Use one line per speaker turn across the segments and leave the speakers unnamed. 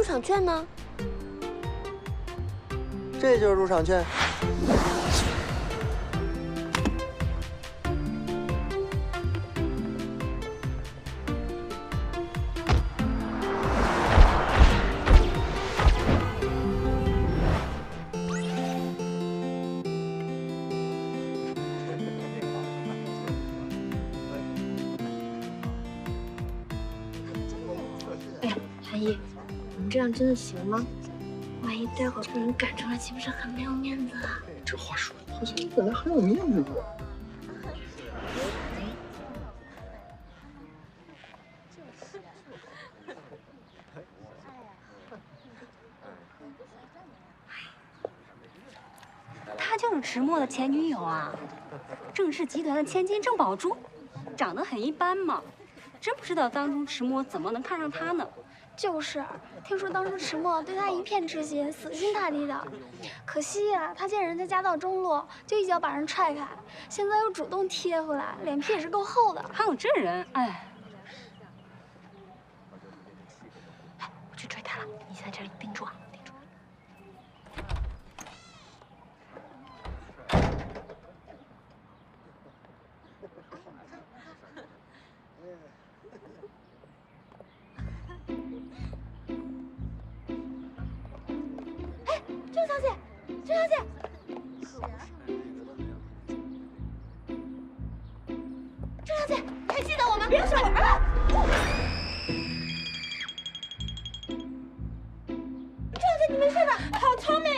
场券呢？
这就是入场券。
哎，韩毅，我们这样真的行吗？万一待会儿被人赶出来，岂不是很没有面子啊？
这话说的好像你本来很有面子的。
他就是迟墨的前女友啊，郑氏集团的千金郑宝珠，长得很一般嘛，真不知道当初迟墨怎么能看上她呢？
就是，听说当初迟墨对他一片痴心，死心塌地的。可惜呀，他见人家家道中落，就一脚把人踹开，现在又主动贴回来，脸皮也是够厚的。
还有这人，哎，
我去追他了，你在这里盯住啊，盯住。
郑小姐，郑小姐，郑小姐，你还记得我吗？别说我啊！郑小姐，你没事吧？好聪明！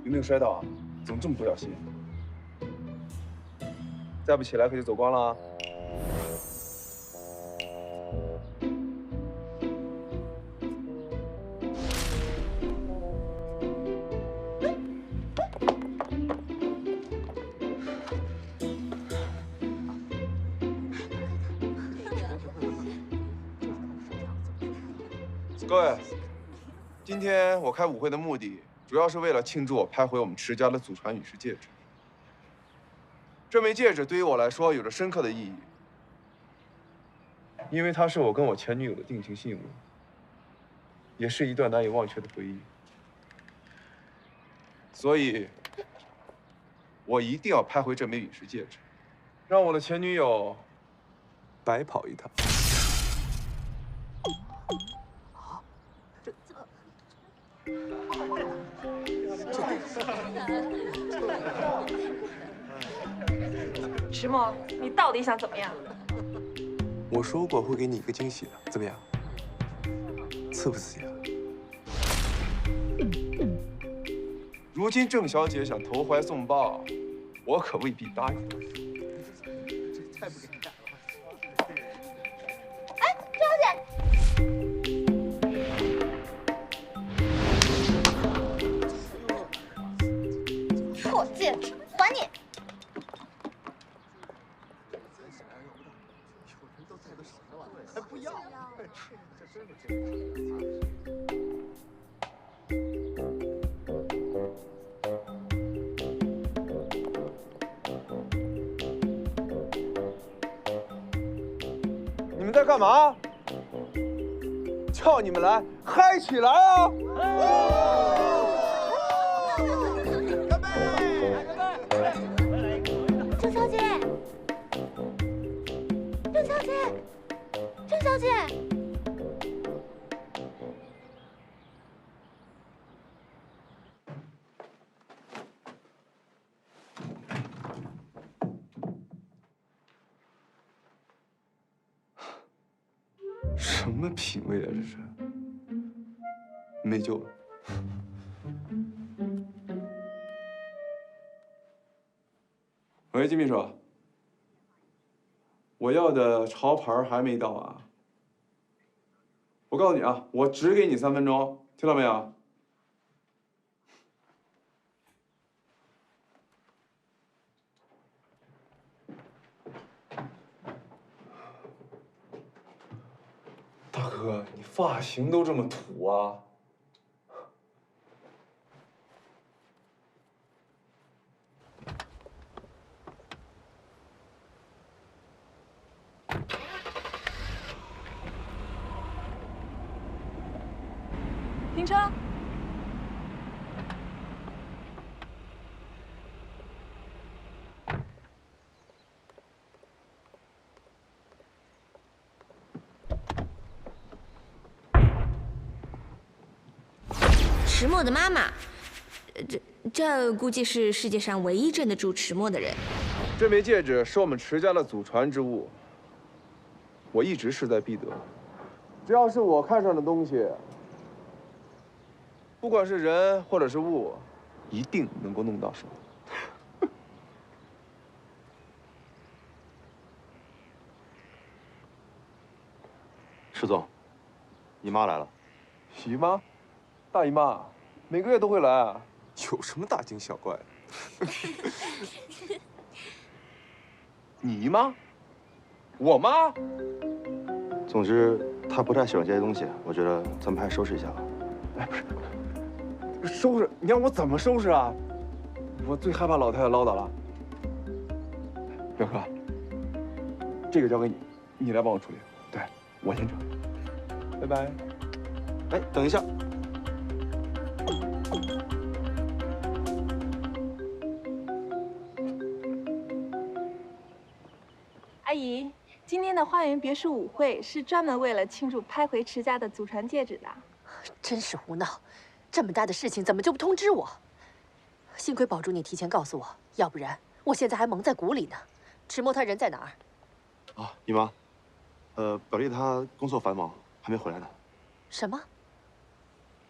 有没有摔倒啊？怎么这么不小心？再不起来可就走光了啊！各位，今天我开舞会的目的，主要是为了庆祝我拍回我们池家的祖传羽饰戒指。这枚戒指对于我来说有着深刻的意义，因为它是我跟我前女友的定情信物，也是一段难以忘却的回忆。所以，我一定要拍回这枚羽饰戒指，让我的前女友白跑一趟。
迟墨，你到底想怎么样？
我说过会给你一个惊喜的，怎么样？刺不刺激啊？
如今郑小姐想投怀送抱，我可未必答应。
哎，郑小姐，破戒指，还你！
还不要？
你们在干嘛？叫你们来，嗨起来啊！
郑小姐，郑小姐，郑小姐。
什么品味啊，这是？没救了。喂，金秘书，我要的潮牌还没到啊。我告诉你啊，我只给你3分钟，听到没有？大哥，你发型都这么土啊？
停车。
迟墨的妈妈，这估计是世界上唯一镇得住迟墨的人。
这枚戒指是我们迟家的祖传之物，我一直势在必得。只要是我看上的东西，不管是人或者是物，一定能够弄到手。
石总，你妈来了。
姨妈，大姨妈，每个月都会来啊。
有什么大惊小怪的？
你姨妈？我妈？
总之，她不太喜欢这些东西，我觉得咱们还是收拾一下吧。
哎，不是，收拾？你让我怎么收拾啊？我最害怕老太太唠叨了。表哥，这个交给你，你来帮我处理。对，我先撤。拜拜。
哎，等一下。
阿姨，今天的花园别墅舞会是专门为了庆祝拍回迟家的祖传戒指的。
真是胡闹！这么大的事情怎么就不通知我？幸亏宝珠你提前告诉我，要不然我现在还蒙在鼓里呢。迟墨他人在哪儿？
啊，姨妈，表弟他工作繁忙，还没回来呢。
什么？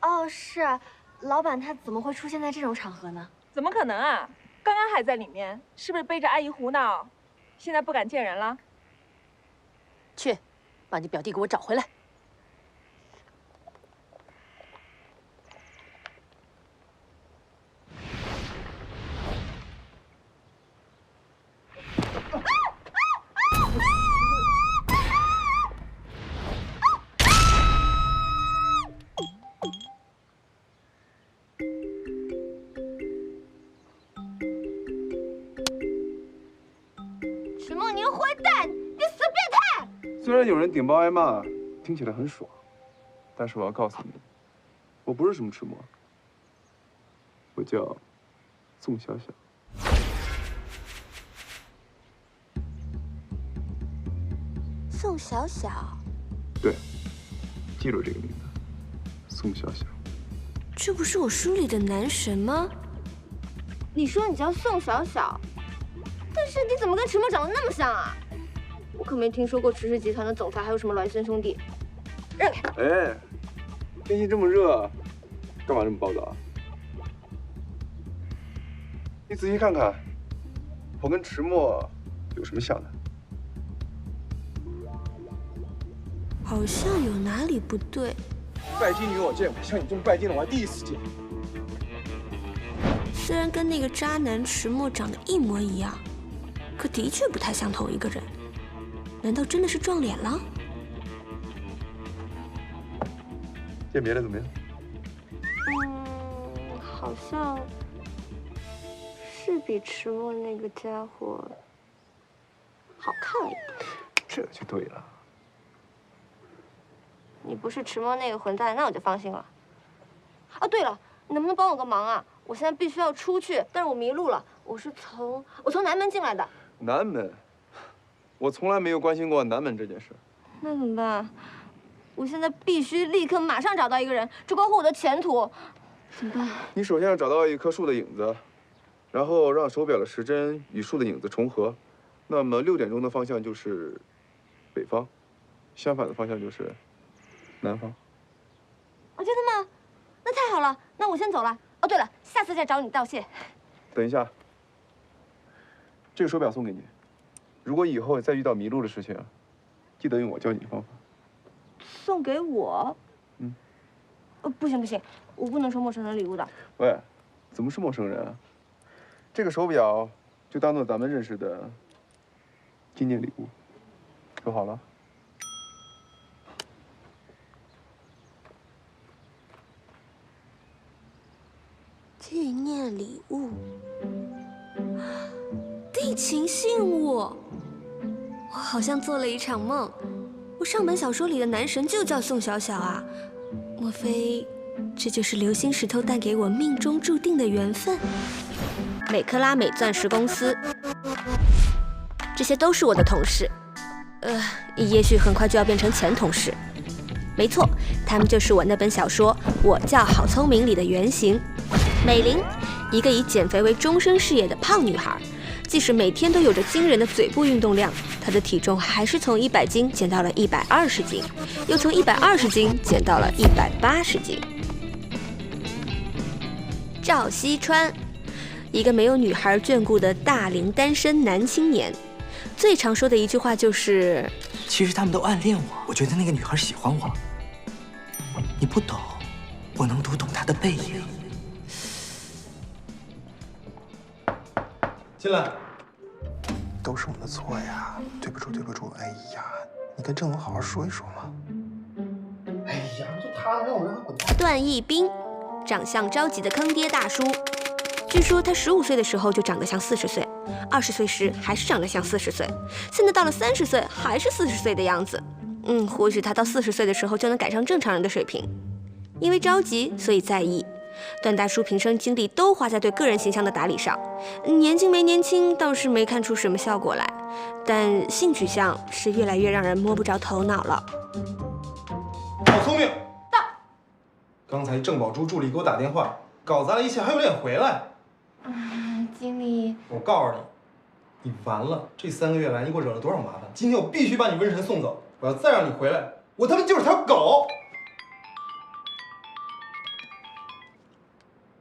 哦，是啊，老板他怎么会出现在这种场合呢？
怎么可能啊？刚刚还在里面，是不是背着阿姨胡闹？现在不敢见人了？
去，把你表弟给我找回来。
迟墨，你个坏蛋，你死变态！
虽然有人顶包挨骂，听起来很爽，但是我要告诉你，我不是什么迟墨，我叫宋小小。
宋小小，
对，记住这个名字，宋小小。
这不是我书里的男神吗？
你说你叫宋小小，但是你怎么跟迟墨长得那么像啊？我可没听说过迟氏集团的总裁还有什么孪生兄弟。让开！
哎，天气这么热，干嘛这么暴躁啊？你仔细看看，我跟迟墨有什么像的？
好像有哪里不对。
拜金女我见过，像你这么拜金的我还第一次见。
虽然跟那个渣男迟墨长得一模一样，可的确不太像同一个人。难道真的是撞脸了？
见别的怎么样？
好像是比迟墨那个家伙好看了一点。
这就对了。
你不是迟墨那个混蛋，那我就放心了。哦，对了，你能不能帮我个忙啊？我现在必须要出去，但是我迷路了。我从南门进来的。
南门，我从来没有关心过南门这件事。
那怎么办？我现在必须立刻马上找到一个人，这关乎我的前途。怎么办？
你首先要找到一棵树的影子，然后让手表的时针与树的影子重合。那么6点钟的方向就是北方，相反的方向就是南方。
哦，真的吗？那太好了，那我先走了。哦，对了，下次再找你道谢。
等一下，这个手表送给你。如果以后再遇到迷路的事情，记得用我教你的方法。
送给我？
嗯。
不行不行，我不能收陌生人礼物的。
喂，怎么是陌生人啊？这个手表就当做咱们认识的纪念礼物，收好了。
纪念礼物，定情信物。我好像做了一场梦，我上本小说里的男神就叫宋小小啊，莫非这就是流星石头带给我命中注定的缘分。美克拉美钻石公司，这些都是我的同事，也许很快就要变成前同事。没错，他们就是我那本小说《我叫好聪明》里的原型，美玲，一个以减肥为终身事业的胖女孩。即使每天都有着惊人的嘴部运动量，她的体重还是从100斤减到了120斤，又从120斤减到了180斤。赵西川，一个没有女孩眷顾的大龄单身男青年，最常说的一句话就是：“
其实他们都暗恋我，我觉得那个女孩喜欢我。你不懂，我能读懂她的背影。”
进来。都是我们的错呀，对不住，对不住。哎呀，你跟郑总好好说一说嘛。哎呀，就他让我让他滚蛋。
段奕斌，长相着急的坑爹大叔。据说他15岁的时候就长得像40岁，20岁时还是长得像40岁，现在到了30岁还是40岁的样子。或许他到40岁的时候就能赶上正常人的水平。因为着急，所以在意。段大叔平生精力都花在对个人形象的打理上，年轻没年轻倒是没看出什么效果来，但性取向是越来越让人摸不着头脑了。
好聪明！到。刚才郑宝珠助理给我打电话，搞砸了一切，还有脸回来？
经理，
我告诉你，你完了！这3个月来，你给我惹了多少麻烦？今天我必须把你瘟神送走！我要再让你回来，我他妈就是条狗！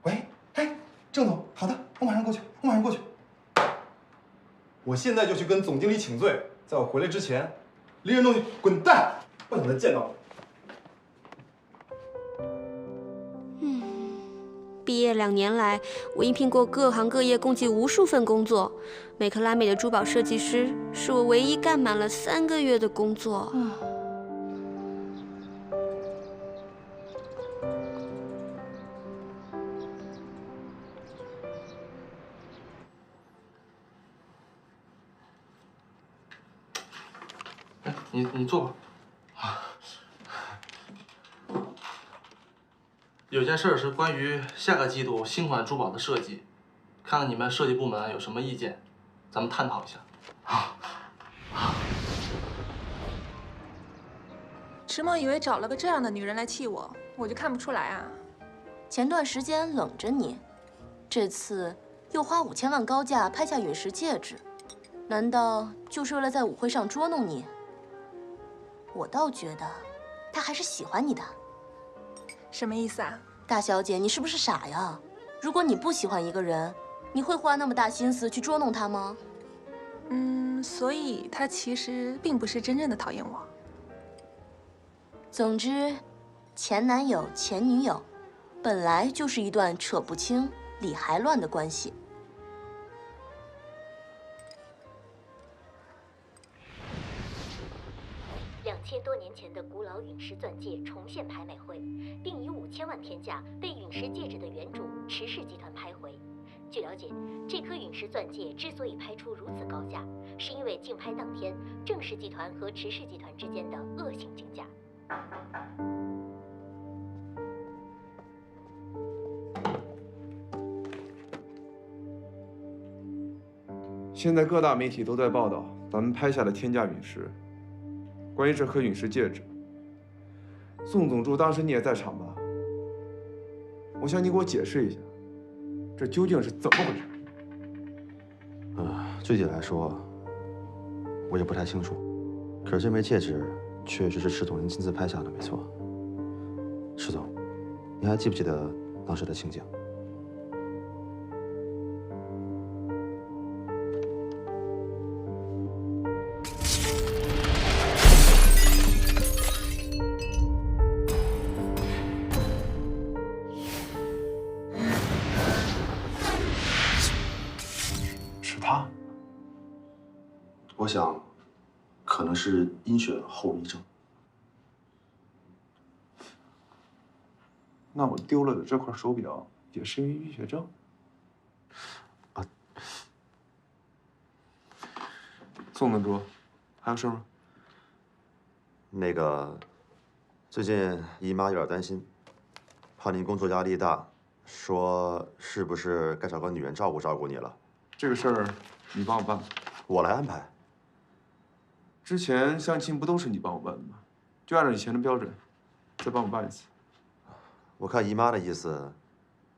喂，哎，郑总，好的，我马上过去，我马上过去。我现在就去跟总经理请罪，在我回来之前，离人东西滚蛋！不想再见到
你。毕业2年来，我应聘过各行各业共计无数份工作，美克拉美的珠宝设计师是我唯一干满了3个月的工作。
你坐吧。有件事是关于下个季度新款珠宝的设计，看看你们设计部门有什么意见，咱们探讨一下。
迟梦以为找了个这样的女人来气我，我就看不出来啊。
前段时间冷着你，这次又花5000万高价拍下陨石戒指，难道就是为了在舞会上捉弄你？我倒觉得，他还是喜欢你的。
什么意思啊？
大小姐，你是不是傻呀？如果你不喜欢一个人，你会花那么大心思去捉弄他吗？
所以他其实并不是真正的讨厌我。
总之，前男友、前女友，本来就是一段扯不清、理还乱的关系。
2000多年前的古老陨石钻戒重现拍卖会，并以5000万天价被陨石戒指的原主池氏集团拍回。据了解，这颗陨石钻戒之所以拍出如此高价，是因为竞拍当天郑氏集团和池氏集团之间的恶性竞价。
现在各大媒体都在报道咱们拍下的天价陨石。关于这颗陨石戒指，宋总助当时你也在场吧？我想你给我解释一下，这究竟是怎么回事？
具体来说，我也不太清楚。可是这枚戒指确实是池总您亲自拍下的，没错。池总，您还记不记得当时的情景？我想，可能是阴血后遗症。
那我丢了的这块手表也是因为晕血症？
啊，
宋总助，还有事吗？
那个，最近姨妈有点担心，怕您工作压力大，说是不是该找个女人照顾你了？
这个事儿你帮我办吧，
我来安排。
之前相亲不都是你帮我办的吗？就按照以前的标准，再帮我办一次。
我看姨妈的意思，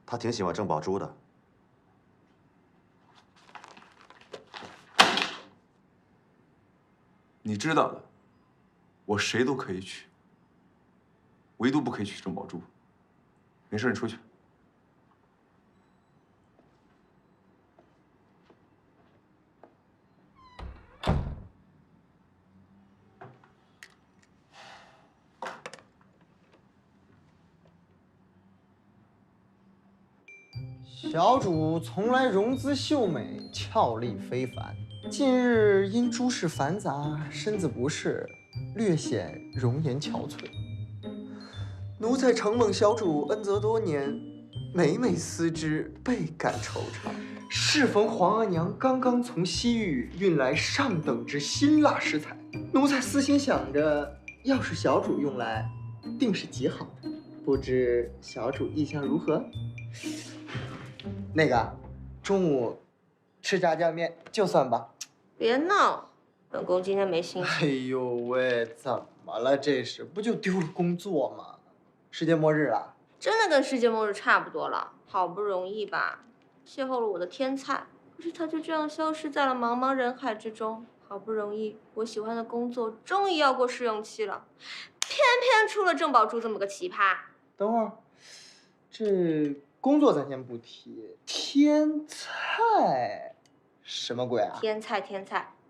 她挺喜欢郑宝珠的。
你知道的，我谁都可以娶，唯独不可以娶郑宝珠。没事，你出去。
小主从来容姿秀美，俏丽非凡。近日因诸事繁杂，身子不适，略显容颜憔悴。奴才承蒙小主恩泽多年，每每思之，倍感惆怅。适逢皇额娘刚刚从西域运来上等之辛辣食材，奴才私心想着，要是小主用来，定是极好的。不知小主意向如何？那个，中午吃炸酱面就算吧。
别闹，本宫今天没心情。
哎呦喂，怎么了？这是不就丢了工作吗？世界末日了？
真的跟世界末日差不多了。好不容易吧，邂逅了我的天才，可是他就这样消失在了茫茫人海之中。好不容易，我喜欢的工作终于要过试用期了，偏偏出了郑宝珠这么个奇葩。
等会儿，这工作咱先不提，天菜什么鬼啊？
天菜，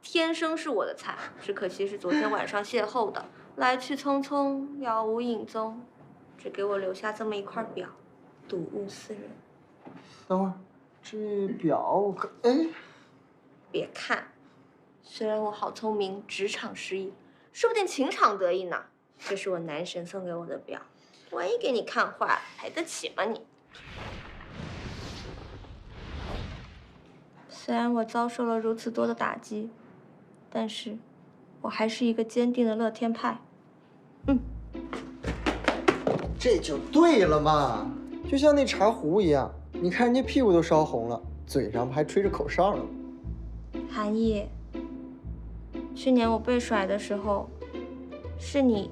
天生是我的菜，只可惜是昨天晚上邂逅的，来去匆匆，杳无影踪，只给我留下这么一块表，睹物思人。
等会儿，这表我看，哎，
别看，虽然我好聪明，职场失意，说不定情场得意呢。这是我男神送给我的表，万一给你看坏了，赔得起吗你？虽然我遭受了如此多的打击，但是我还是一个坚定的乐天派。
这就对了嘛，就像那茶壶一样，你看人家屁股都烧红了，嘴上还吹着口哨呢。
韩毅，去年我被甩的时候，是你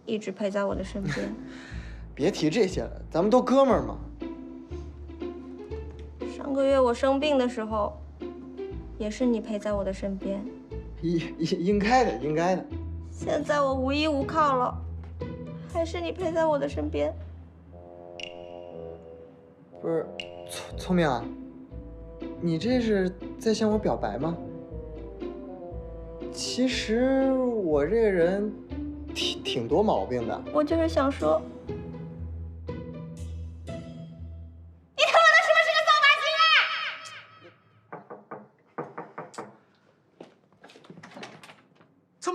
一直陪在我的身边。
别提这些了，咱们都哥们儿嘛。
上个月我生病的时候，也是你陪在我的身边。
应该的，应该的。
现在我无依无靠了，还是你陪在我的身边。
不是，聪明啊，你这是在向我表白吗？其实我这个人挺多毛病的。
我就是想说。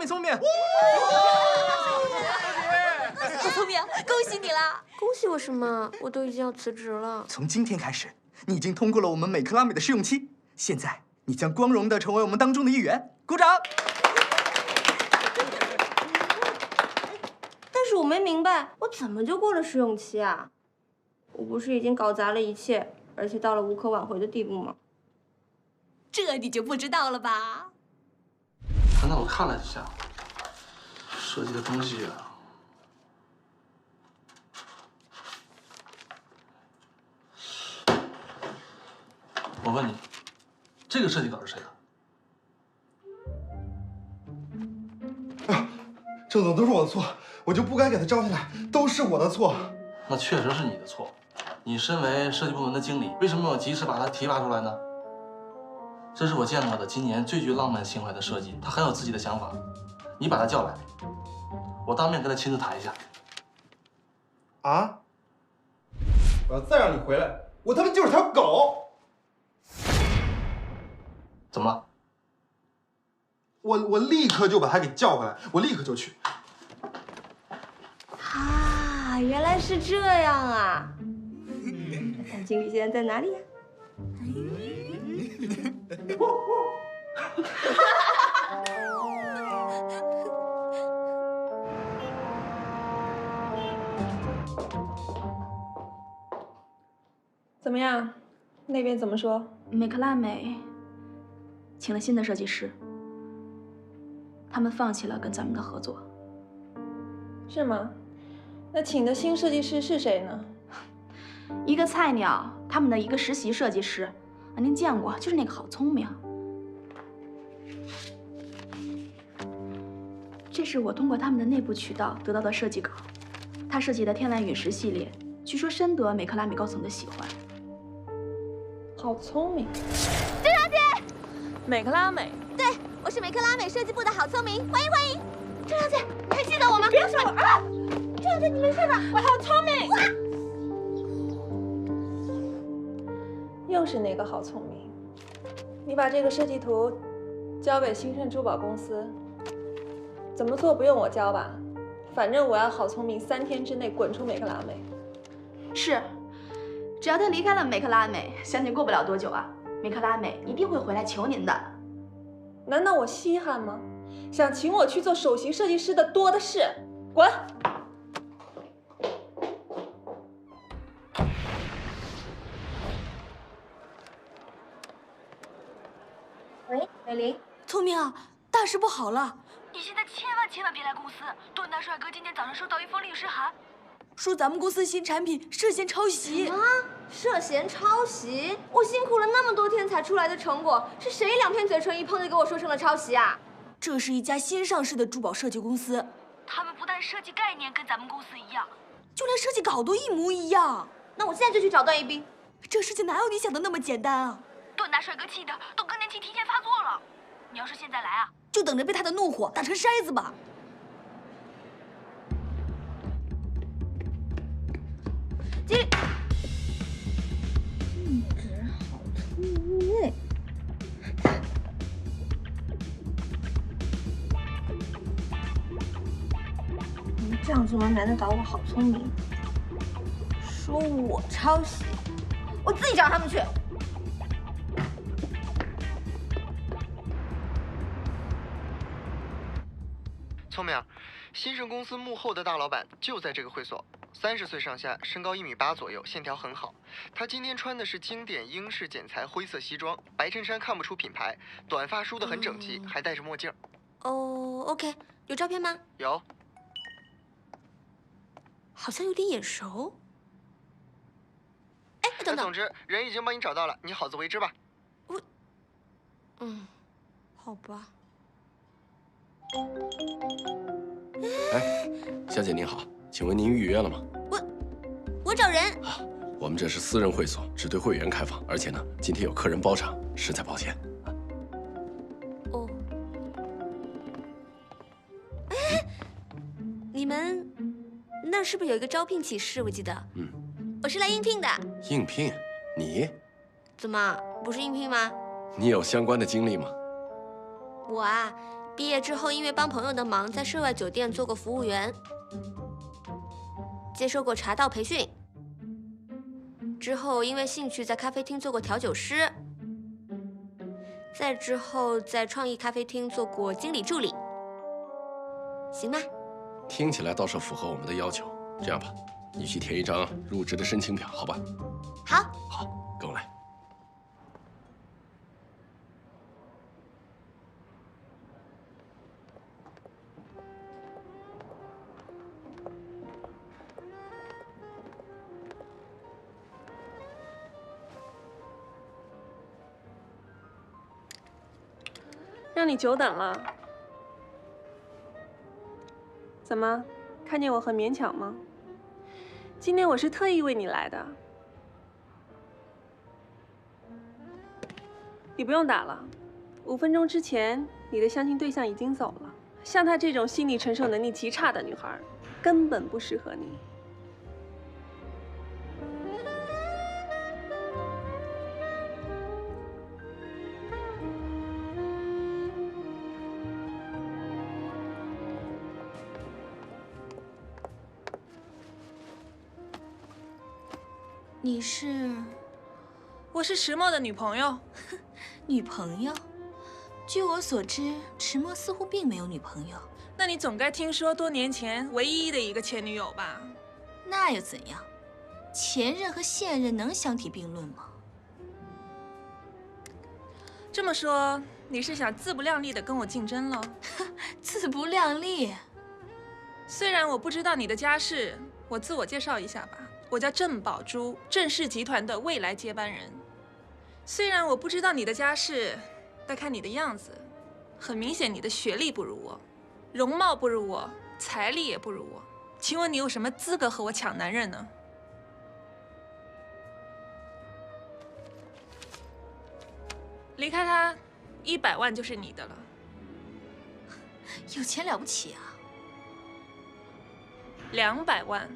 聪明，
小聪明，恭喜你啦！
恭喜我什么？我都已经要辞职了。
从今天开始，你已经通过了我们美克拉美的试用期，现在你将光荣地成为我们当中的一员。鼓掌！
但是我没明白，我怎么就过了试用期啊？我不是已经搞砸了一切，而且到了无可挽回的地步吗？
这你就不知道了吧？
刚才我看了一下，设计的东西啊，我问你，这个设计稿是谁的？
郑总，都是我的错，我就不该给他招进来，都是我的错。
那确实是你的错。你身为设计部门的经理，为什么没有及时把他提拔出来呢？这是我见过的今年最具浪漫情怀的设计，他很有自己的想法。你把他叫来，我当面跟他亲自谈一下。
啊！我要再让你回来，我他妈就是条狗！
怎么了？
我立刻就把他给叫回来，我立刻就去。
啊，原来是这样啊！看经理现在在哪里呀？
怎么样？那边怎么说？
美克拉美请了新的设计师，他们放弃了跟咱们的合作。
是吗？那请的新设计师是谁呢？
一个菜鸟，他们的一个实习设计师，您见过，就是那个好聪明。这是我通过他们的内部渠道得到的设计稿，他设计的天蓝陨石系列，据说深得美克拉美高层的喜欢。
好聪明。
郑小姐，
美克拉美。
对，我是美克拉美设计部的好聪明，欢迎欢迎。郑小姐，你还记得我吗？别说我啊！郑小姐，你没事吧？
我好聪明。又是哪个好聪明？你把这个设计图交给兴盛珠宝公司，怎么做不用我教吧？反正我要好聪明3天之内滚出美克拉美。
是，只要他离开了美克拉美，相信过不了多久啊，美克拉美一定会回来求您的。
难道我稀罕吗？想请我去做首席设计师的多的是，滚！
喂，美玲，
聪明啊，大事不好了！
你现在千万别来公司。段大帅哥今天早上收到一封律师函，
说咱们公司新产品涉嫌抄袭。
啊，涉嫌抄袭？我辛苦了那么多天才出来的成果，是谁2片嘴唇一碰就给我说成了抄袭啊？
这是一家新上市的珠宝设计公司，
他们不但设计概念跟咱们公司一样，
就连设计稿都一模一样。
那我现在就去找段一冰。
这事情哪有你想的那么简单啊？
段大帅哥气的都更年期提前发作了。你要是现在来啊，
就等着被他的怒火打成筛子吧。
经理，禁止好聪明类。你们这样做能难得倒我好聪明？说我抄袭，我自己找他们去。
聪明，新盛公司幕后的大老板就在这个会所，30岁上下，身高1.8米左右，线条很好。他今天穿的是经典英式剪裁灰色西装，白衬衫看不出品牌，短发梳得很整齐，还戴着墨镜。
哦，OK， 有照片吗？
有。
好像有点眼熟。哎，等等。
总之，人已经帮你找到了，你好自为之吧。
好吧。
哎，小姐您好，请问您预约了吗？
我找人。
我们这是私人会所，只对会员开放，而且呢，今天有客人包场，实在抱歉。
哦。哎，你们那儿是不是有一个招聘启事？我记得。我是来应聘的。
应聘？你？
怎么不是应聘吗？
你有相关的经历吗？
我啊。毕业之后，因为帮朋友的忙，在涉外酒店做过服务员，接受过茶道培训。之后因为兴趣，在咖啡厅做过调酒师。再之后，在创意咖啡厅做过经理助理。行吗？
听起来倒是符合我们的要求。这样吧，你去填一张入职的申请表，好吧？
好。
好，跟我来。
让你久等了。怎么，看见我很勉强吗？今天我是特意为你来的。你不用打了，5分钟之前你的相亲对象已经走了。像她这种心理承受能力极差的女孩，根本不适合你。
你是？
我是迟墨的女朋友。
女朋友？据我所知，迟墨似乎并没有女朋友。
那你总该听说多年前唯一的一个前女友吧？
那又怎样？前任和现任能相提并论吗？
这么说，你是想自不量力的跟我竞争喽？
自不量力。
虽然我不知道你的家世，我自我介绍一下吧，我叫郑宝珠，郑氏集团的未来接班人。虽然我不知道你的家世，但看你的样子，很明显你的学历不如我，容貌不如我，财力也不如我。请问你有什么资格和我抢男人呢？离开他，100万就是你的了。
有钱了不起啊
？200万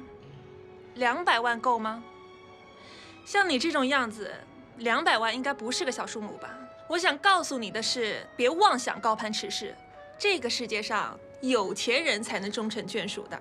，200万够吗？像你这种样子，200万应该不是个小数目吧？我想告诉你的是，别妄想高攀驰势，这个世界上有钱人才能终成眷属的。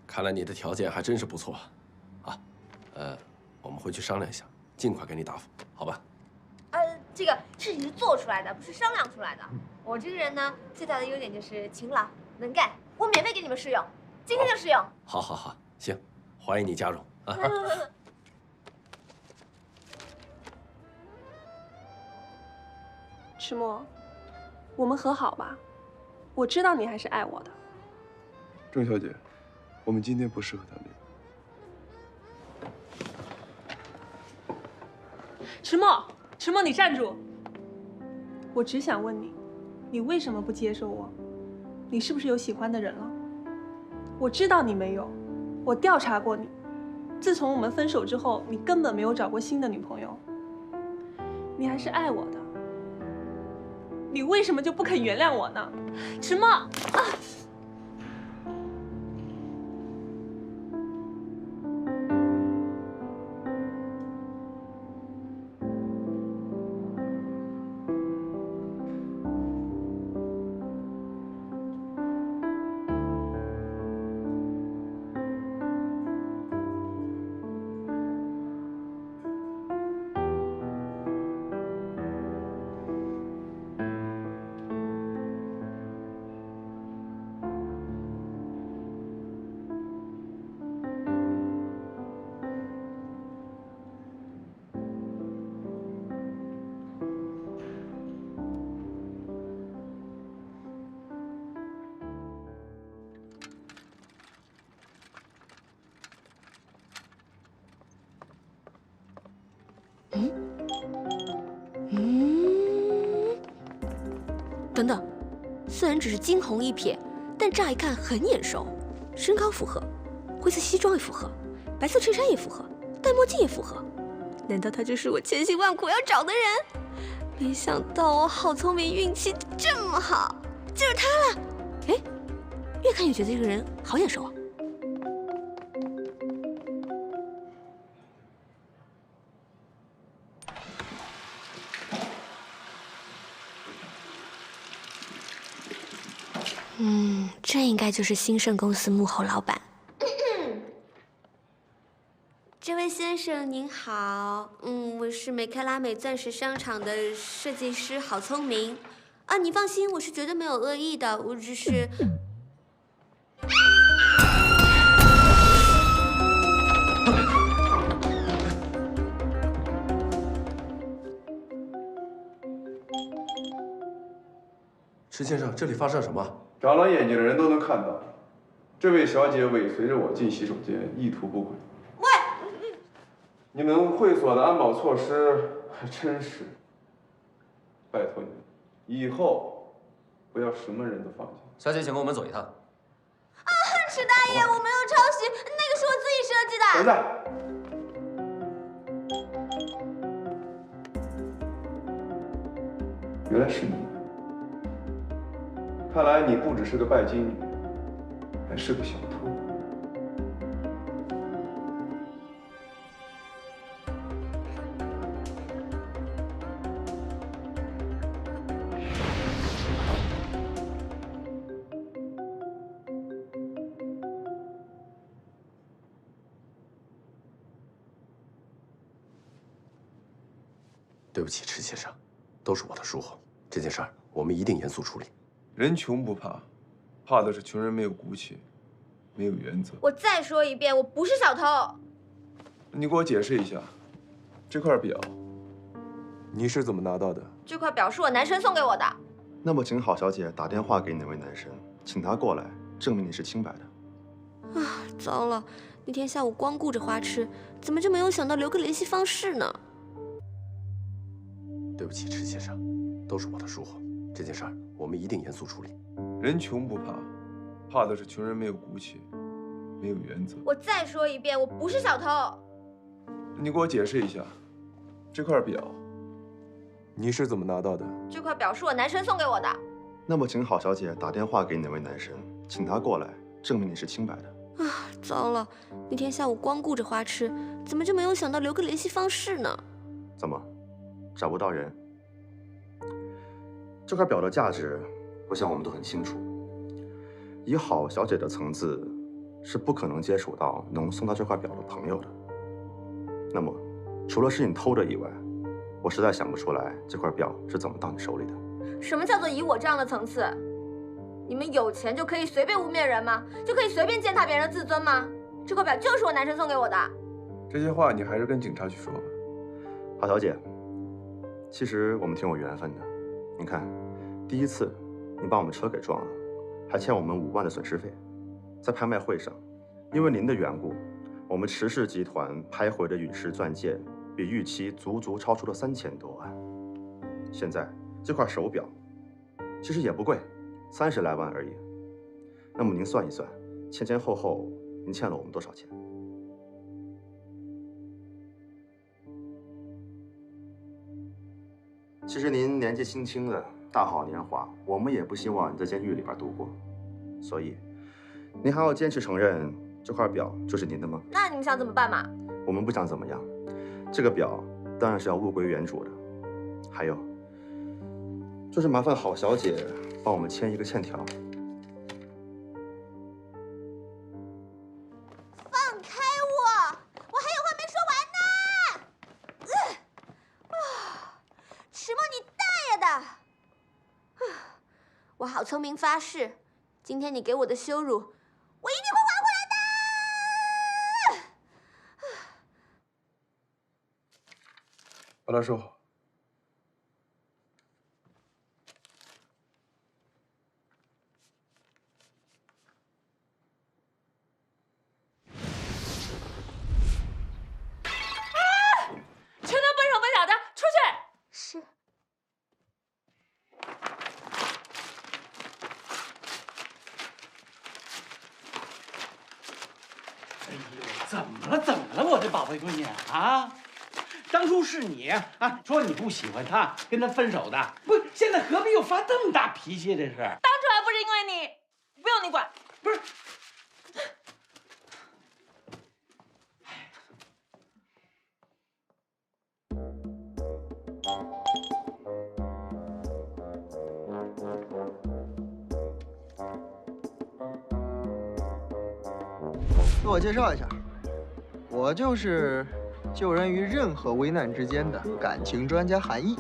看来你的条件还真是不错，啊，我们回去商量一下，尽快给你答复，好吧？
这个事情是做出来的，不是商量出来的。我这个人呢，最大的优点就是勤劳能干，我免费给你们试用，今天就试用。
好，好，好，行，欢迎你加入啊！
迟墨，我们和好吧，我知道你还是爱我的。
郑小姐，我们今天不适合谈恋爱。
迟墨，迟墨，你站住！我只想问你，你为什么不接受我？你是不是有喜欢的人了？我知道你没有，我调查过你。自从我们分手之后，你根本没有找过新的女朋友。你还是爱我的，你为什么就不肯原谅我呢？迟墨啊！
等等，虽然只是惊鸿一瞥，但乍一看很眼熟，身高符合，灰色西装也符合，白色衬衫也符合，戴墨镜也符合。难道他就是我千辛万苦要找的人？没想到我好聪明，运气这么好，就是他了。哎，越看越觉得这个人好眼熟啊。这应该就是兴盛公司幕后老板。这位先生您好，我是美克拉美钻石商场的设计师，好聪明。啊，你放心，我是绝对没有恶意的，我只是……
石先生，这里发生什么？
长了眼睛的人都能看到，这位小姐尾随着我进洗手间，意图不轨。
喂，
你们会所的安保措施还真是，拜托你们，以后不要什么人都放进。
小姐，请跟我们走一趟。
啊，迟大爷，我没有抄袭，那个是我自己设计的。
等等，原来是你。看来你不只是个拜金女，还是个小偷。
对不起，池先生，都是我的疏忽。这件事儿我们一定严肃处理。
人穷不怕，怕的是穷人没有骨气，没有原则。
我再说一遍，我不是小偷。
你给我解释一下，这块表你是怎么拿到的？
这块表是我男神送给我的。
那么，请郝小姐打电话给那位男神，请他过来，证明你是清白的。
啊，糟了！那天下午光顾着花痴，怎么就没有想到留个联系方式呢？
对不起，池先生，都是我的疏忽。这件事儿我们一定严肃处理。
人穷不怕，怕的是穷人没有骨气，没有原则。
我再说一遍，我不是小偷。
你给我解释一下，这块表你是怎么拿到的？
这块表是我男神送给我的。
那么，请郝小姐打电话给那位男神，请他过来，证明你是清白的。
啊，糟了！那天下午光顾着花痴，怎么就没有想到留个联系方式呢？
怎么，找不到人？这块表的价值，我想我们都很清楚。以郝小姐的层次，是不可能接触到能送她这块表的朋友的。那么，除了是你偷的以外，我实在想不出来这块表是怎么到你手里的。
什么叫做以我这样的层次？你们有钱就可以随便污蔑人吗？就可以随便践踏别人的自尊吗？这块表就是我男神送给我的。
这些话你还是跟警察去说吧。
郝小姐，其实我们挺有缘分的。你看，第一次你把我们车给撞了，还欠我们5万的损失费。在拍卖会上，因为您的缘故，我们池氏集团拍回的陨石钻戒比预期足足超出了3000多万。现在这块手表其实也不贵，30来万而已。那么您算一算，前前后后您欠了我们多少钱？其实您年纪轻轻的，大好年华，我们也不希望你在监狱里边度过，所以您还要坚持承认这块表就是您的吗？
那你们想怎么办嘛？
我们不想怎么样，这个表当然是要物归原主的。还有，就是麻烦郝小姐帮我们签一个欠条。
放开我！我还有话没说完呢！池墨，你大爷的！我好聪明，发誓，今天你给我的羞辱，我一定会还回来的！
把它收好。
全都笨手笨脚的，出去！
是。
哎呦，怎么了？怎么了？我的宝贝闺女啊！当初是你啊，说你不喜欢他，跟他分手的，不，现在何必又发这么大脾气？这是
当初还不是因为你，不用你管。
不是？
自我介绍一下，我就是救人于任何危难之间的感情专家韩毅。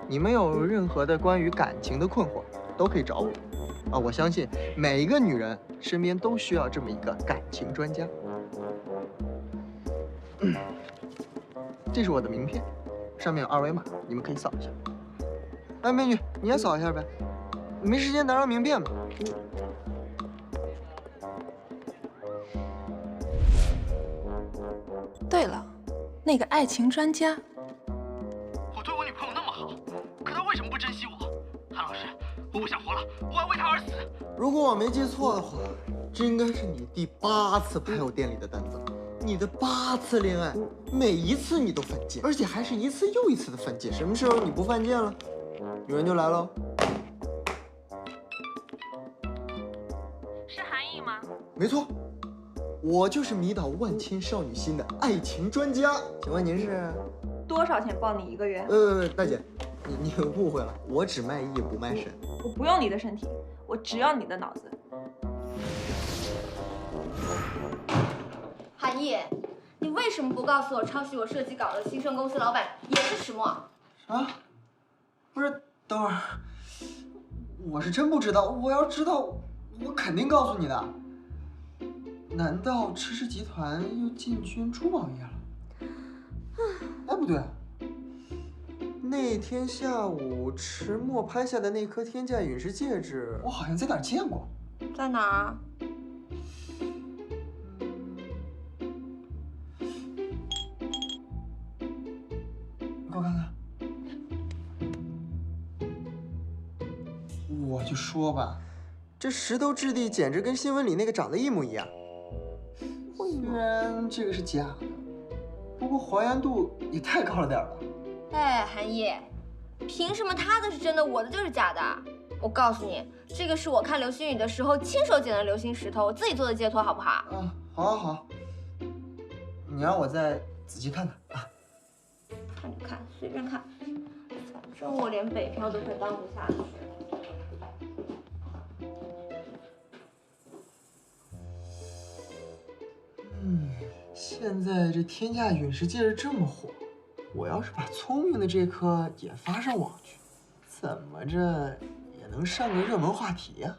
你们有任何的关于感情的困惑，都可以找我。啊，我相信每一个女人身边都需要这么一个感情专家。这是我的名片，上面有2维码，你们可以扫一下。哎，美女，你也扫一下呗。没时间拿张名片吗？
对了，那个爱情专家，
我对我女朋友那么好，可她为什么不珍惜我？韩老师，我不想活了，我要为她而死。
如果我没记错的话，这应该是你第8次拍我店里的单子，你的8次恋爱，每一次你都犯贱，而且还是一次又一次的犯贱。什么时候你不犯贱了，女人就来喽。
是韩毅吗？
没错，我就是迷倒万千少女心的爱情专家。请问您是？
多少钱包你1个月？
大姐，你误会了，我只卖艺不卖身。
我不用你的身体，我只要你的脑子。
韩毅，你为什么不告诉我抄袭我设计稿的新生公司老板也是池墨？
啥？不是，等会儿，我是真不知道。我要知道，我肯定告诉你的。难道迟氏集团又进军珠宝业了？哎，不对，那天下午迟墨拍下的那颗天价陨石戒指，我好像在哪儿见过。
在哪儿？
你给我看看。我就说吧，这石头质地简直跟新闻里那个长得一模一样。虽然这个是假的，不过还原度也太高了点吧？
哎，韩毅，凭什么他的是真的，我的就是假的？我告诉你，这个是我看流星雨的时候亲手捡的流星石头，我自己做的戒托，好不好？
啊，好，好，好。你让我再仔细看看啊。
看就看，随便看，反正我连北漂都快当不下去。
现在这天价陨石戒指这么火，我要是把聪明的这颗也发上网去，怎么着也能上个热门话题呀。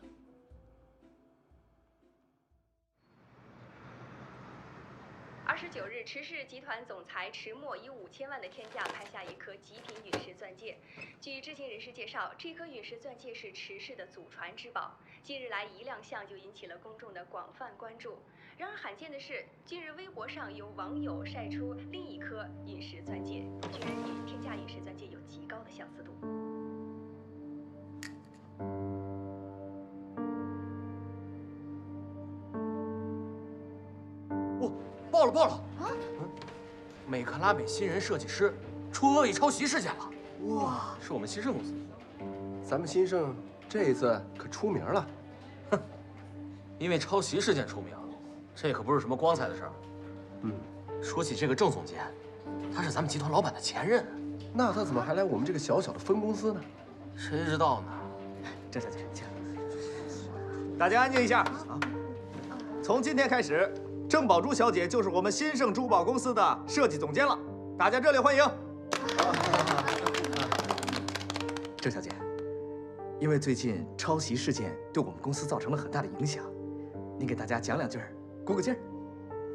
29日，迟氏集团总裁迟墨以5000万的天价拍下一颗极品陨石钻戒。据知情人士介绍，这颗陨石钻戒是迟氏的祖传之宝，近日来一亮相就引起了公众的广泛关注。然而罕见的是，近日微博上有网友晒出另一颗陨石钻戒，居然与天价陨石钻戒有极高的相似度。
爆了！爆了！啊！美克拉美新人设计师出恶意抄袭事件了。
哇，是我们新盛公司。咱们新盛这一次可出名了。
哼，因为抄袭事件出名，这可不是什么光彩的事儿。说起这个郑总监，他是咱们集团老板的前任，
那他怎么还来我们这个小小的分公司呢？
谁知道呢？
郑小姐，请。大家安静一下啊！从今天开始，郑宝珠小姐就是我们新盛珠宝公司的设计总监了，大家热烈欢迎。郑小姐，因为最近抄袭事件对我们公司造成了很大的影响，您给大家讲两句，鼓鼓劲儿。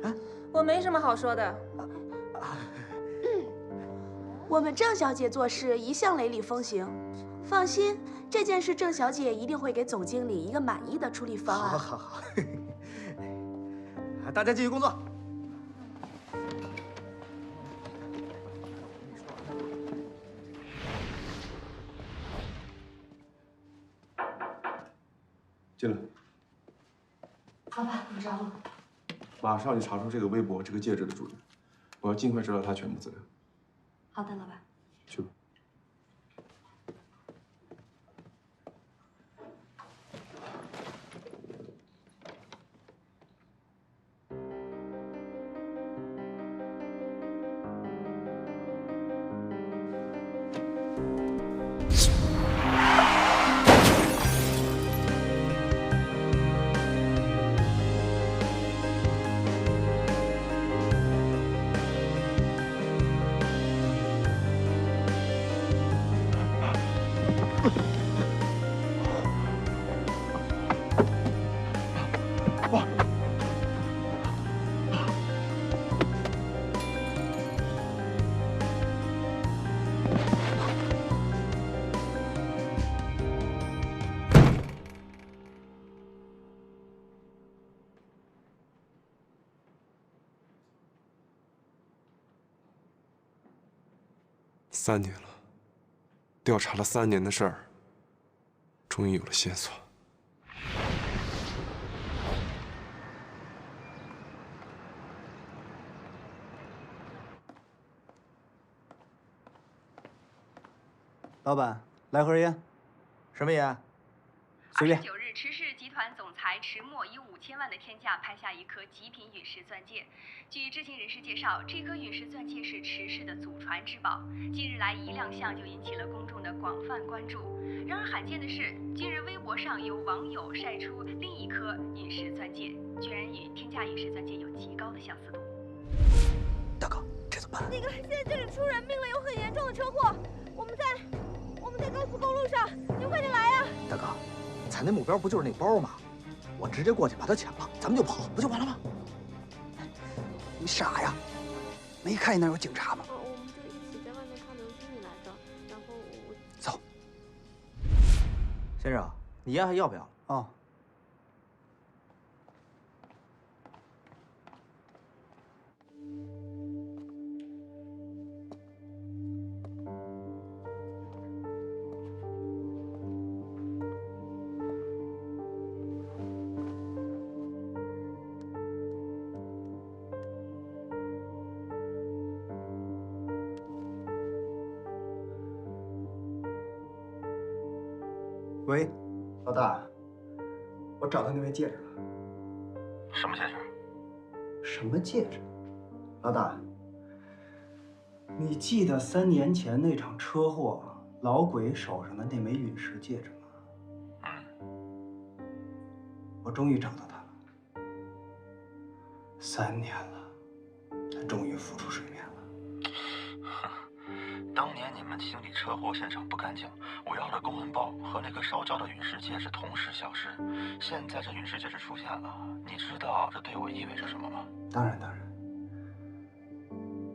啊，
我没什么好说的。
我们郑小姐做事一向雷厉风行，放心，这件事郑小姐一定会给总经理一个满意的处理方案。
好，大家继续工作。
进来。
老板，你找我。
马上就查出这个微博、这个戒指的主人，我要尽快知道他全部资料。
好的，老板。
去吧。3年了，调查了3年的事儿，终于有了线索。
老板，来盒烟。什么烟？随便。
29日，迟氏集团总裁迟墨以5000万的天价拍下一颗极品陨石钻戒。据知情人士介绍，这颗陨石钻戒是迟氏的祖传之宝，近日来一亮相就引起了公众的广泛关注。然而罕见的是，近日微博上有网友晒出另一颗陨石钻戒，居然与天价陨石钻戒有极高的相似度。
大哥，这怎么办？
那个，现在这里出人命了，有很严重的车祸。我们在高速公路上，您快点来呀！
大哥，咱那目标不就是那包吗？我直接过去把它抢了，咱们就跑，不就完了吗？你傻呀？没看见那有警察吗？
我们就一起在外面看流星雨来着，然后我……
走。先生，你烟还要不要？啊。
喂，老大，我找到那枚戒指了。
什么戒指？
什么戒指？老大，你记得3年前那场车祸老鬼手上的那枚陨石戒指吗？我终于找到它了。3年了，它终于浮出水面了。
当年你们清理车祸现场不干净，我要了公文包和那个烧焦的陨石戒指同时消失。现在这陨石戒指出现了，你知道这对我意味着什么吗？
当然。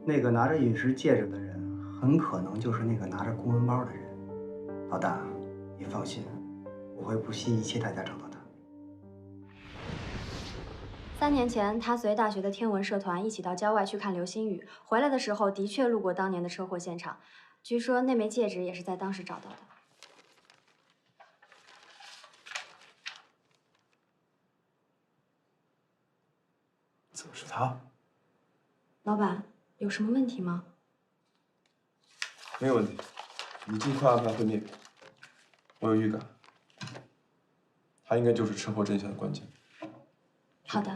那个拿着陨石戒指的人，很可能就是那个拿着公文包的人。老大，你放心，我会不惜一切代价找到他。
3年前，他随大学的天文社团一起到郊外去看流星雨，回来的时候的确路过当年的车祸现场。据说那枚戒指也是在当时找到的。
怎么是他？
老板，有什么问题吗？
没有问题，你尽快安排会面。我有预感，他应该就是车祸真相的关键。
好的。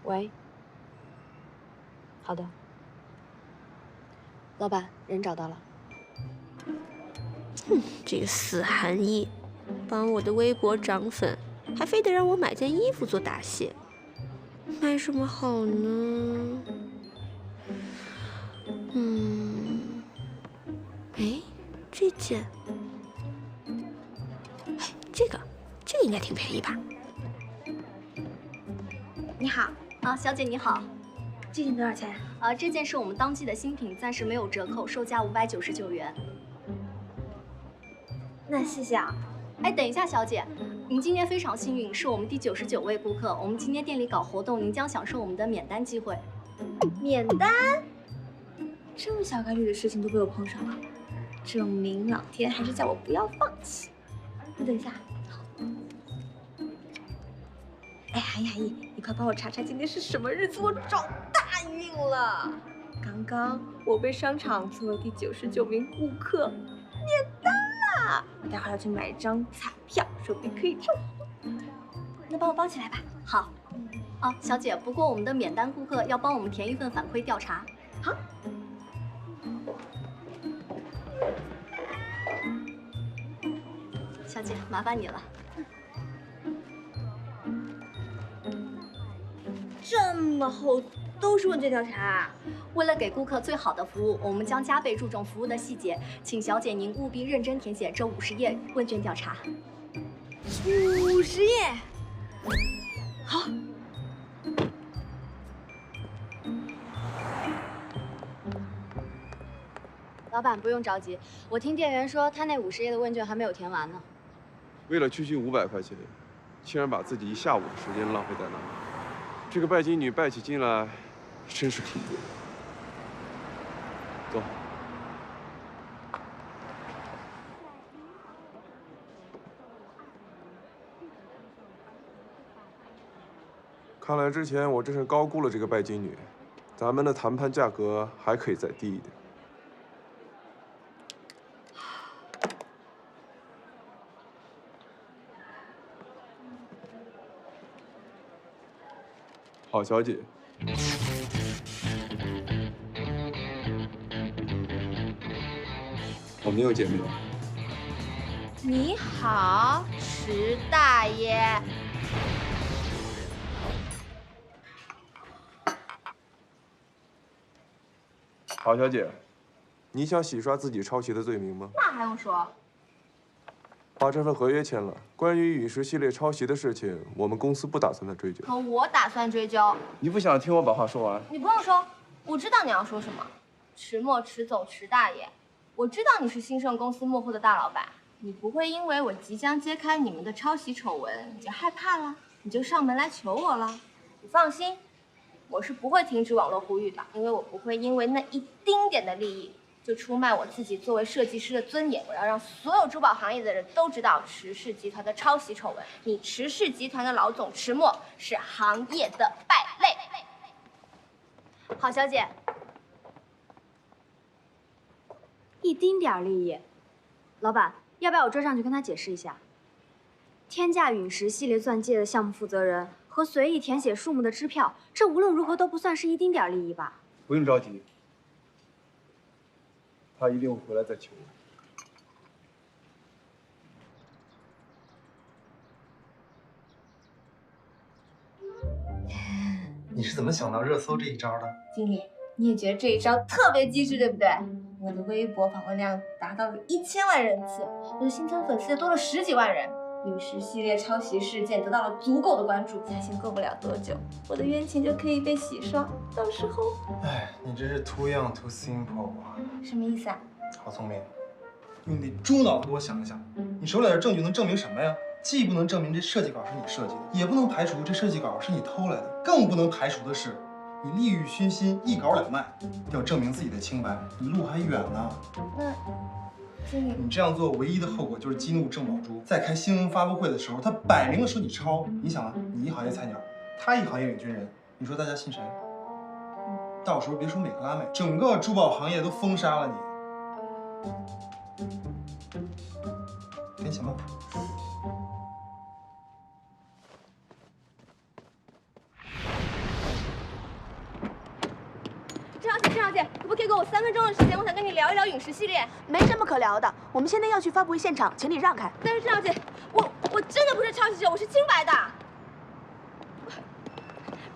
喂，好的，老板，人找到了。
哼，这个死韩毅，帮我的微博涨粉，还非得让我买件衣服做答谢，买什么好呢？哎，这件，哎，这个应该挺便宜吧？
你好。 啊，小姐你好，这件多少钱？这件是我们当季的新品，暂时没有折扣，售价599元。
那谢谢啊。
哎，等一下，小姐，您今天非常幸运，是我们第99位顾客。我们今天店里搞活动，您将享受我们的免单机会。
免单？这么小概率的事情都被我碰上了，证明老天还是叫我不要放弃。你等一下。 哎，韩雅艺，你快帮我查查今天是什么日子，我找大运了。刚刚我被商场作为第99名顾客免单了，我待会儿要去买一张彩票，说不定可以中。那帮我包起来吧。
好。啊，小姐，不过我们的免单顾客要帮我们填一份反馈调查。
好。
小姐，麻烦你了。
这么厚，都是问卷调查。
为了给顾客最好的服务，我们将加倍注重服务的细节，请小姐您务必认真填写这50页问卷调查。
50页，好。
老板不用着急，我听店员说他那50页的问卷还没有填完呢。
为了区区500块钱，竟然把自己1下午的时间浪费在那里。 这个拜金女拜起金来，真是挺贵。走。看来之前我真是高估了这个拜金女，咱们的谈判价格还可以再低一点。郝小姐，我们又见面了。
你好，池大爷。
郝小姐，你想洗刷自己抄袭的罪名吗？
那还用说？
把这份合约签了。关于陨石系列抄袭的事情，我们公司不打算再追究。
可我打算追究。
你不想听我把话说完？
你不用说，我知道你要说什么。池墨、池总、池大爷，我知道你是兴盛公司幕后的大老板，你不会因为我即将揭开你们的抄袭丑闻，你就害怕了，你就上门来求我了。你放心，我是不会停止网络呼吁的，因为我不会因为那一丁点的利益就出卖我自己作为设计师的尊严。我要让所有珠宝行业的人都知道池氏集团的抄袭丑闻。你池氏集团的老总池墨是行业的败类。
郝小姐，一丁点利益，老板，要不要我追上去跟他解释一下？天价陨石系列钻戒的项目负责人和随意填写数目的支票，这无论如何都不算是一丁点利益吧？
不用着急，他一定会回来再求我。
你是怎么想到热搜这一招的？
经理，你也觉得这一招特别机智，对不对？我的微博访问量达到了1000万人次，我的新增粉丝多了10几万人。陨石系列抄袭事件得到了足够的关注，相信过不了多久，我的冤情就可以被洗刷。到时候，
哎，你这是 too young too simple 啊！
什么意思啊？
好聪明，用你猪脑多想一想，你手里的证据能证明什么呀？既不能证明这设计稿是你设计的，也不能排除这设计稿是你偷来的，更不能排除的是，你利欲熏心，一稿两卖。要证明自己的清白，你路还远呢。
那，经理，
你这样做唯一的后果就是激怒郑宝珠，在开新闻发布会的时候，他摆明了说你抄。你想啊，你一行业菜鸟，他一行业领军人，你说大家信谁？到时候别说美克拉美，整个珠宝行业都封杀了你。赶紧想办法。
郑小姐，可不可以给我3分钟的时间？我想跟你聊一聊陨石系列。
没什么可聊的，我们现在要去发布会现场，请你让开。
但是郑小姐，我真的不是抄袭者，我是清白的。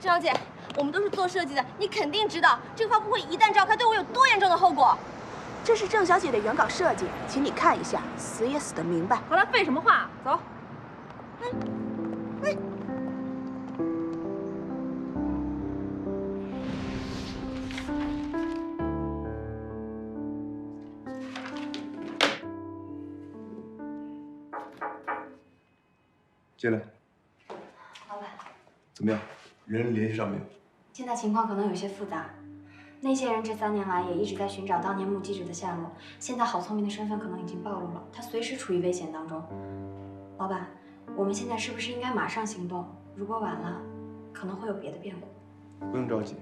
郑小姐，我们都是做设计的，你肯定知道这个发布会一旦召开，对我有多严重的后果。
这是郑小姐的原稿设计，请你看一下，死也死得明白。
好了，废什么话，走。
进来。
老板，
怎么样？人联系上没有？
现在情况可能有些复杂。那些人这3年来也一直在寻找当年目击者的下落，现在郝聪明的身份可能已经暴露了，他随时处于危险当中。老板，我们现在是不是应该马上行动？如果晚了，可能会有别的变故。
不用着急，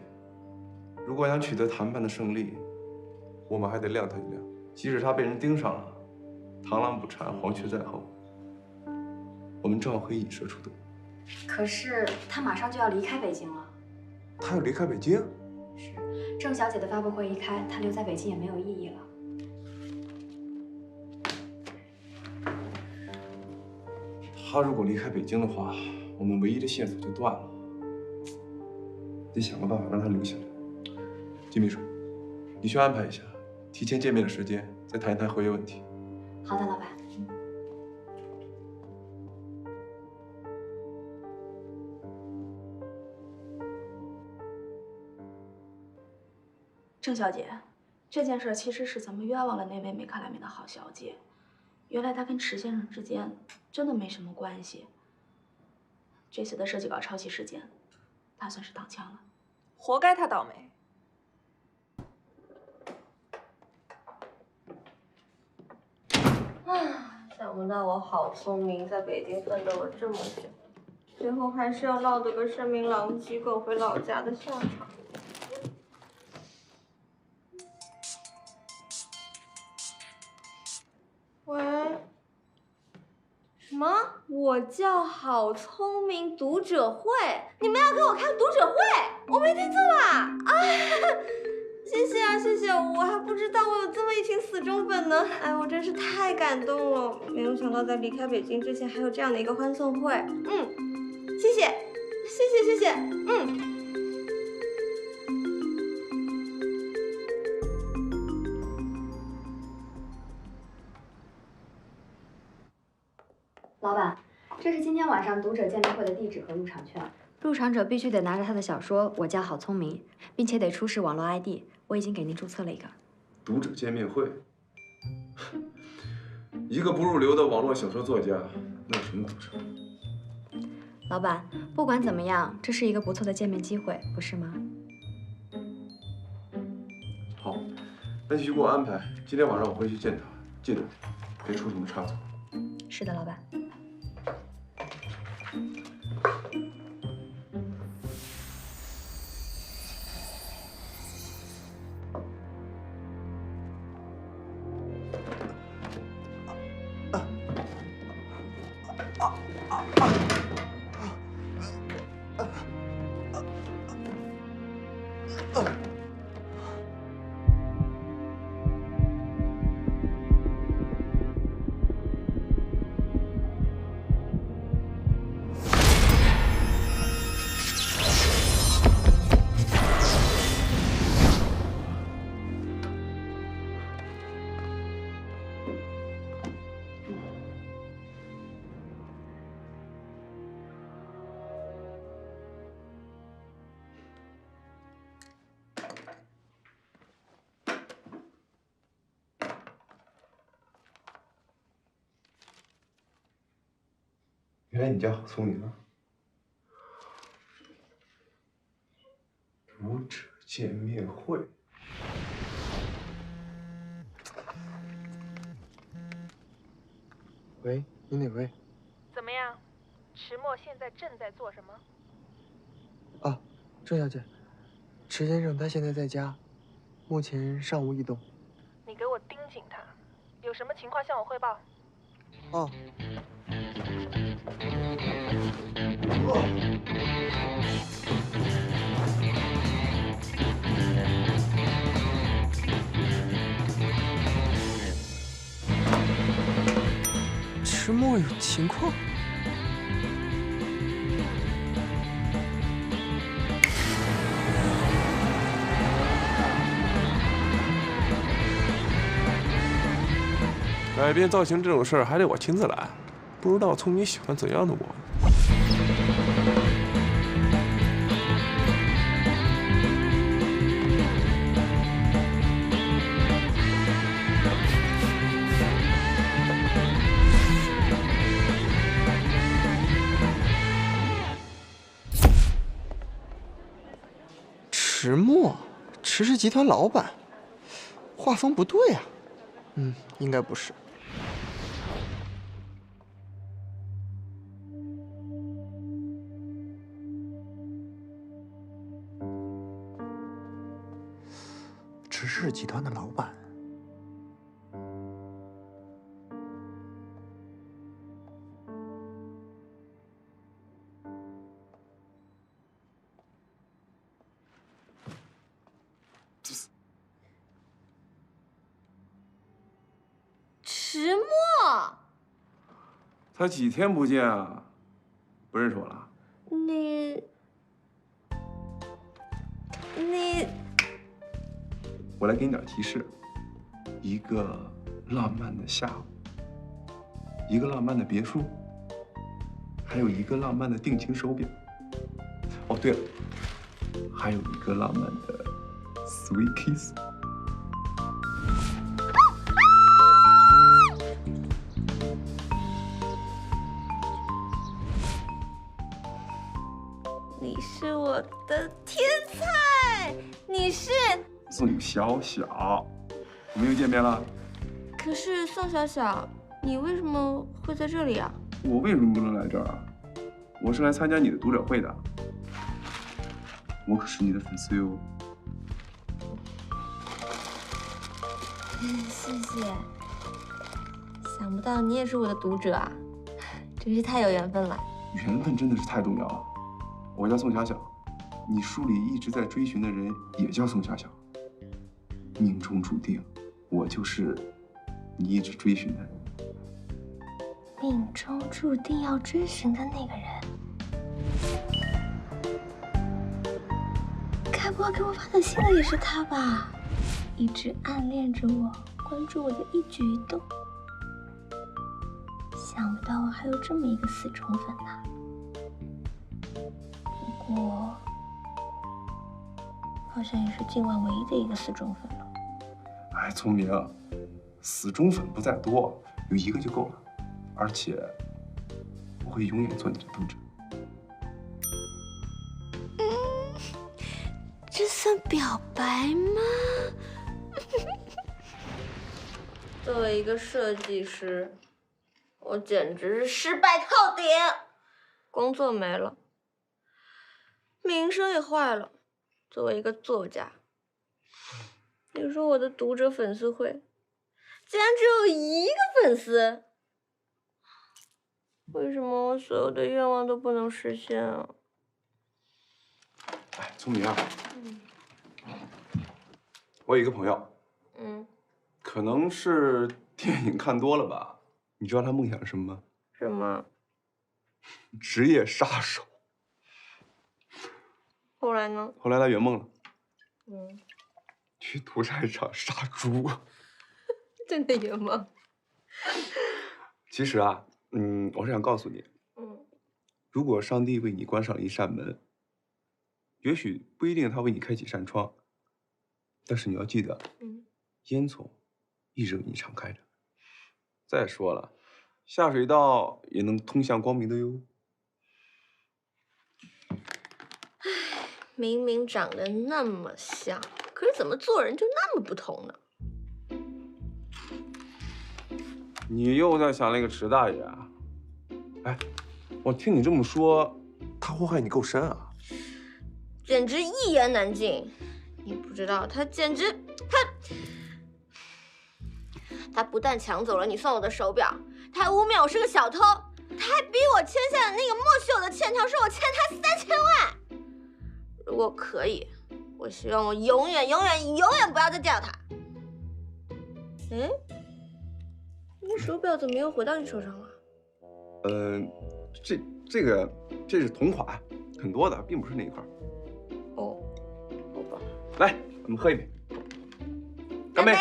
如果想取得谈判的胜利，我们还得晾他一晾。即使他被人盯上了，螳螂捕蝉，黄雀在后，我们照可以引蛇出洞。
可是他马上就要离开北京了。
他要离开北京？
是，郑小姐的发布会一开，他留在北京也没有意义了。
他如果离开北京的话，我们唯一的线索就断了。得想个办法让他留下来。金秘书，你去安排一下，提前见面的时间，再谈一谈合约问题。
好的，老板。
郑小姐，这件事其实是咱们冤枉了那位美克拉美的郝小姐。原来她跟池先生之间真的没什么关系。这次的设计稿抄袭事件，她算是躺枪了，
活该她倒霉。
想不到我好聪明，在北京奋斗了这么久，最后还是要落得个声名狼藉、滚回老家的下场。喂，什么？我叫好聪明读者会？你们要给我看读者会？我没听错吧？啊！谢谢啊，谢谢！我还不知道我有这么一群死忠粉呢。哎，我真是太感动了，没有想到在离开北京之前还有这样的一个欢送会。谢谢，谢谢。
老板，这是今天晚上读者见面会的地址和入场券。入场者必须得拿着他的小说《我叫好聪明》，并且得出示网络 ID。我已经给您注册了一个。
读者见面会，一个不入流的网络小说作家，那有什么读者？
老板，不管怎么样，这是一个不错的见面机会，不是吗？
好，那继续给我安排。今天晚上我会去见他，记得别出什么差错。
是的，老板。
原来你家好聪明啊！读者见面会。
喂，你哪位？
怎么样？迟墨现在正在做什么？
啊，郑小姐，迟先生他现在在家，目前尚无异动。
你给我盯紧他，有什么情况向我汇报。
哦。迟墨有情况。
改变造型这种事儿还得我亲自来，不知道聪明喜欢怎样的我。
迟墨，迟氏集团老板，画风不对啊。应该不是。迟氏集团的老板。
迟墨，
才几天不见啊，不认识我了？
你，
我来给你点提示：一个浪漫的下午，一个浪漫的别墅，还有一个浪漫的定情手表。哦，对了，还有一个浪漫的 sweet kiss。
你是我的天才，你是
宋小小，我们又见面了。
可是宋小小，你为什么会在这里啊？
我为什么不能来这儿啊？我是来参加你的读者会的，我可是你的粉丝哟。
谢谢。想不到你也是我的读者啊，
真是太有缘分了。
缘分真的是太重要了。我叫宋小小，你书里一直在追寻的人也叫宋小小。命中注定，我就是你一直追寻的人。
命中注定要追寻的那个人，该不会给我发短信的也是他吧？一直暗恋着我，关注我的一举一动。想不到我还有这么一个死忠粉呢。不过，好像也是今晚唯一的一个死忠粉了。
哎，聪明，死忠粉不在多，有一个就够了。而且，我会永远做你的读者。
这算表白吗？
作为一个设计师，我简直是失败透顶，工作没了，名声也坏了。作为一个作家，你说我的读者粉丝会竟然只有一个粉丝，为什么我所有的愿望都不能实现啊？
哎，聪明啊，我有一个朋友，可能是电影看多了吧？你知道他梦想是什么吗？
什么？
职业杀手。
后来呢？
后来他圆梦了，
嗯，
去屠宰场杀猪。
真的圆梦？
其实啊，我是想告诉你，如果上帝为你关上了一扇门，也许不一定他为你开几扇窗，但是你要记得，烟囱一直为你敞开着。再说了，下水道也能通向光明的哟。
明明长得那么像，可是怎么做人就那么不同呢？
你又在想那个池大爷啊？哎，我听你这么说，他祸害你够深啊！
简直一言难尽。你不知道，他简直他不但抢走了你送我的手表，他还污蔑我是个小偷，他还逼我签下的那个默许我的欠条，说我欠他3000万。如果可以，我希望我永远不要再见到他。那手表怎么又回到你手上了？
这是同款，很多的，并不是那一块。
哦，好吧。
来，我们喝一杯，干杯！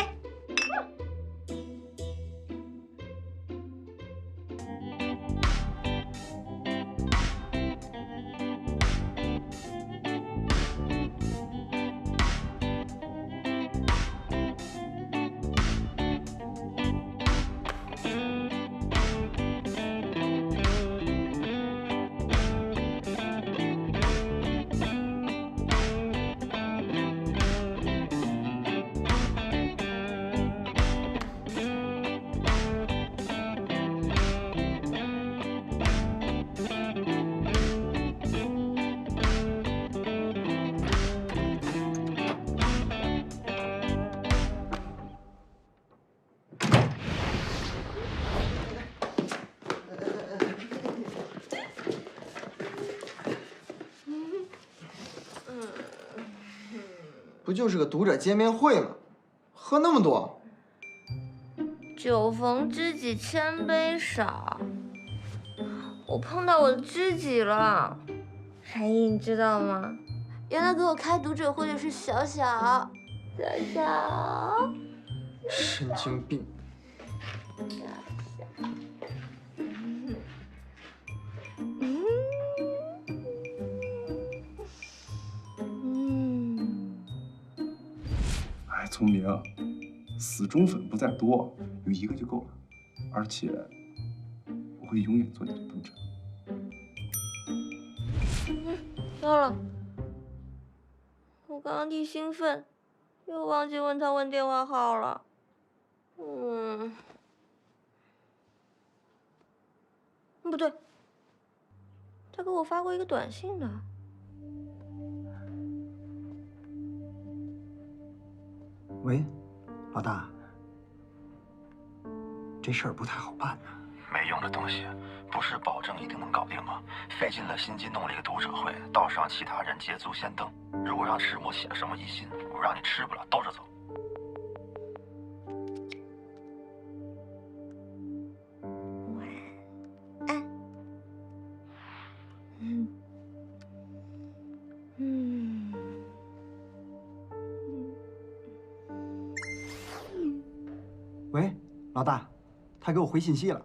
不就是个读者见面会吗？喝那么多？
酒逢知己千杯少，我碰到我的知己了。韩毅，你知道吗？原来给我开读者会的是小小。
神经病。
哎，聪明，死忠粉不在多，有一个就够了。而且，我会永远做你的读者。
糟了，我刚刚一兴奋，又忘记问他问电话号了。不对，他给我发过一个短信的。
喂，老大，这事儿不太好办呐。
没用的东西，不是保证一定能搞定吗？费尽了心机弄了一个读者会，倒是让其他人捷足先登。如果让迟默起了什么疑心，我让你吃不了兜着走。
喂，老大，他给我回信息了。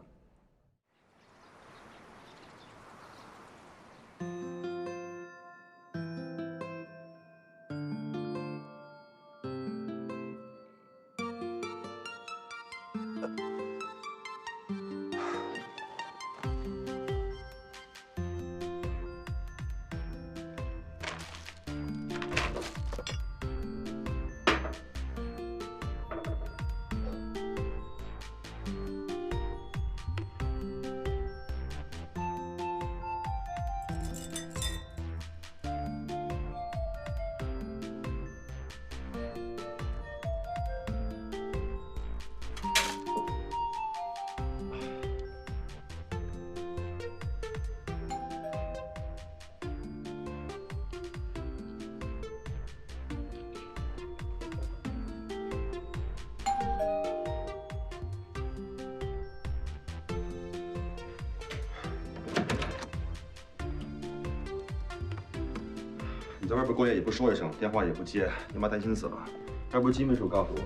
你在外边过夜也不说一声，电话也不接，你妈担心死了。要不是金秘书告诉我。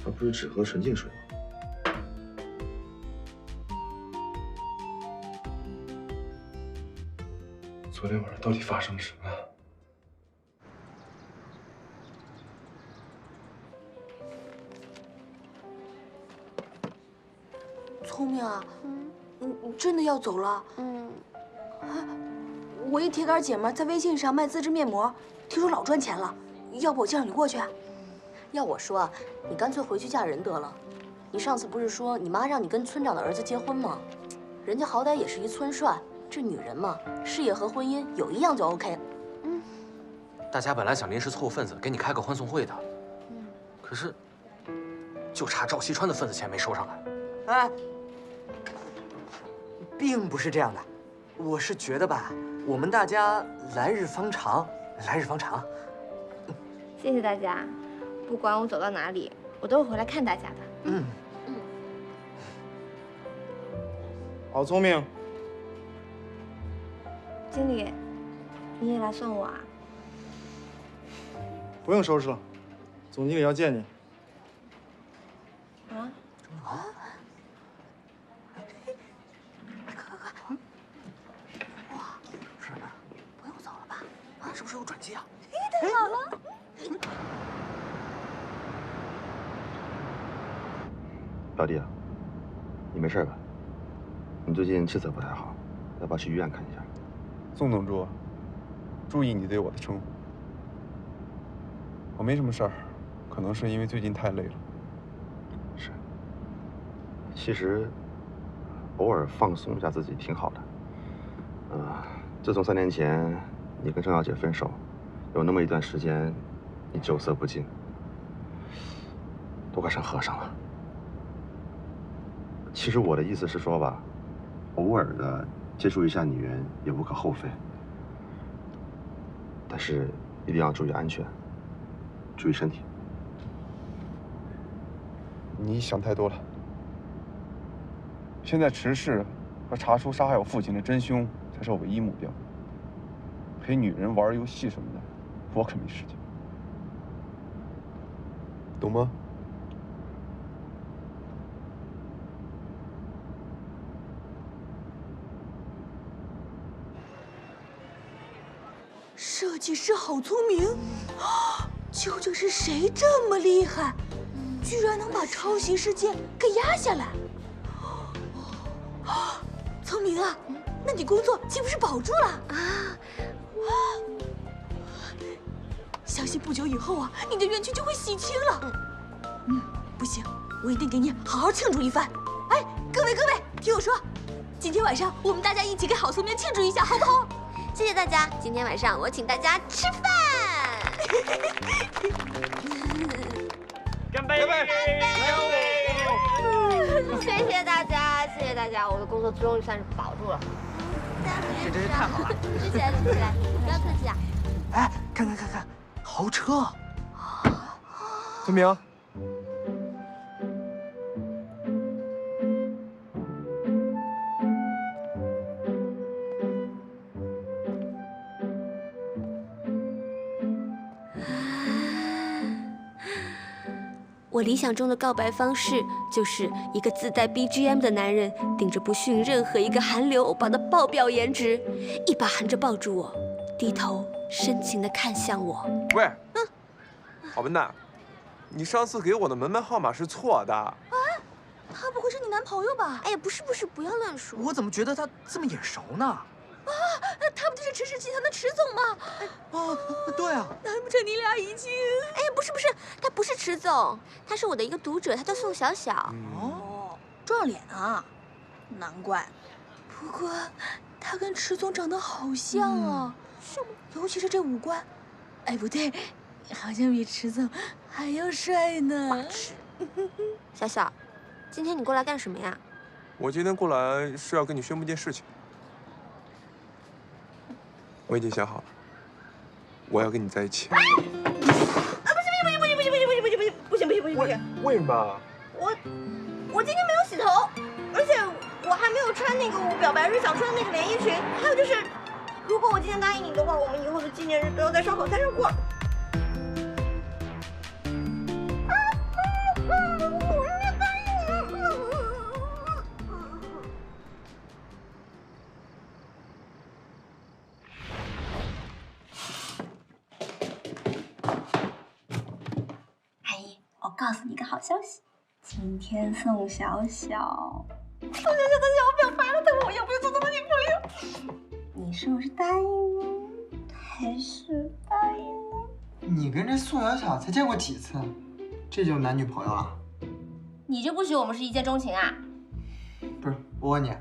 他不是只喝纯净水吗？昨天晚上到底发生了什么？
聪明啊，你真的要走了？我一铁杆姐们在微信上卖自制面膜，听说老赚钱了，要不我介绍你过去？
要我说，你干脆回去嫁人得了。你上次不是说你妈让你跟村长的儿子结婚吗？人家好歹也是一村帅，这女人嘛，事业和婚姻有一样就 OK。
大家本来想临时凑份子给你开个欢送会的，可是就差赵西川的份子钱没收上来。
哎，并不是这样的，我是觉得吧，我们大家来日方长，来日方长。
谢谢大家，不管我走到哪里，我都会回来看大家的。
好聪明。
经理，你也来算我啊？
不用收拾了，总经理要见你。
啊？
不用走了吧？啊，是不是有转机啊？
太好了！
表弟啊，你没事吧？你最近气色不太好，要不要去医院看一下？
宋董柱，注意你对我的称呼。我没什么事儿，可能是因为最近太累了。
是。其实，偶尔放松一下自己挺好的。自从3年前你跟郑小姐分手，有那么一段时间，你酒色不进，都快成和尚了。其实我的意思是说吧，偶尔的接触一下女人也无可厚非，但是一定要注意安全，注意身体。
你想太多了。现在持事和查出杀害我父亲的真凶才是我唯一目标。陪女人玩游戏什么的，我可没时间，懂吗？
设计师好聪明，究竟是谁这么厉害，居然能把抄袭事件给压下来？聪明啊，那你工作岂不是保住了啊？小
信不久以后啊，你的冤屈就会洗清了。不行，我一定给你好好庆祝一番。哎，各位，听我说，今天晚上我们大家一起给郝聪明庆祝一下，好不好？
谢谢大家，今天晚上我请大家吃饭。
干杯！
谢谢大家，谢谢大家，我的工作终于算是保住了。
这真是太好了！
吃起来，吃起来，不要客气啊！
哎，看，豪车！
村明，
我理想中的告白方式就是一个自带 BGM 的男人，顶着不逊任何一个韩流欧巴的爆表颜值，一把含着抱住我，低头深情地看向我。
喂，好笨蛋，你上次给我的门牌号码是错的。
他不会是你男朋友吧？
哎呀，不是，不要乱说。
我怎么觉得他这么眼熟呢？
他不就是池氏集团的池总吗？
对啊。
难不成你俩已经……
哎，不是，他不是池总，他是我的一个读者，他叫宋小小。
哦，撞脸啊，难怪。不过他跟池总长得好像啊，是吗？尤其是这五官。哎，不对，好像比池总还要帅呢。
小小，今天你过来干什么呀？
我今天过来是要跟你宣布一件事情。我已经想好了，我要跟你在一起。
不行！
为什么？
我今天没有洗头，而且我还没有穿那个我表白日想穿的那个连衣裙。还有就是，如果我今天答应你的话，我们以后的纪念日都要在烧烤摊上过。
我告诉你一个好消息，今天宋小小
的小表白了，他问我要不要做他的女朋友。
你是不是答应了，还是答应了？
你跟这宋小小才见过几次，这就男女朋友了？
你就不许我们是一见钟情啊？
不是，我问你，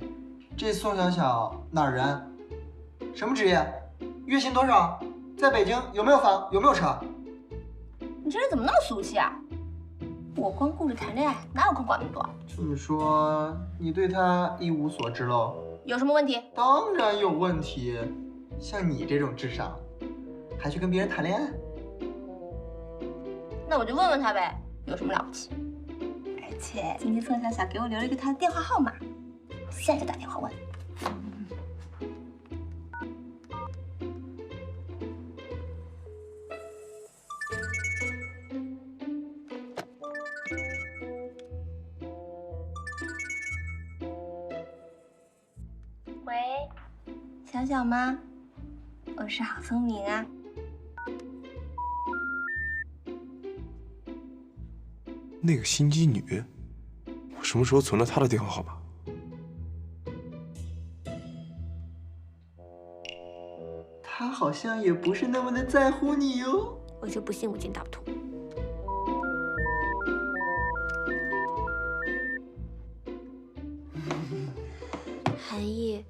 这宋小小哪儿人？什么职业？月薪多少？在北京有没有房？有没有车？
你这人怎么那么俗气啊？我光顾着谈恋爱，哪有空管那么多？
这么说，你对他一无所知喽？
有什么问题？
当然有问题。像你这种智商，还去跟别人谈恋爱？
那我就问问他呗，有什么了不起？
而且今天宋小小给我留了一个他的电话号码，现在就打电话问。喂，小小吗？我是郝聪明啊。
那个心机女，我什么时候存了她的电话号码？
她好像也不是那么的在乎你哟。
我就不信无尽打不通。韩毅，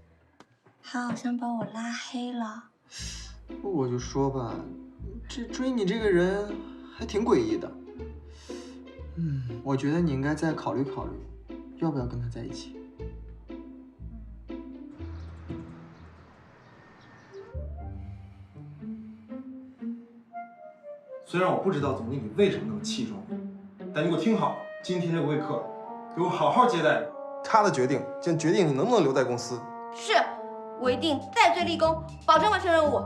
他好像把我拉黑了。
我就说吧，这追你这个人还挺诡异的。我觉得你应该再考虑考虑，要不要跟他在一起。
虽然我不知道总经理为什么那么器重你，但你给我听好，今天这个会客，给我好好接待。他的决定将决定你能不能留在公司。
是，我一定戴罪立功，保证完成任务。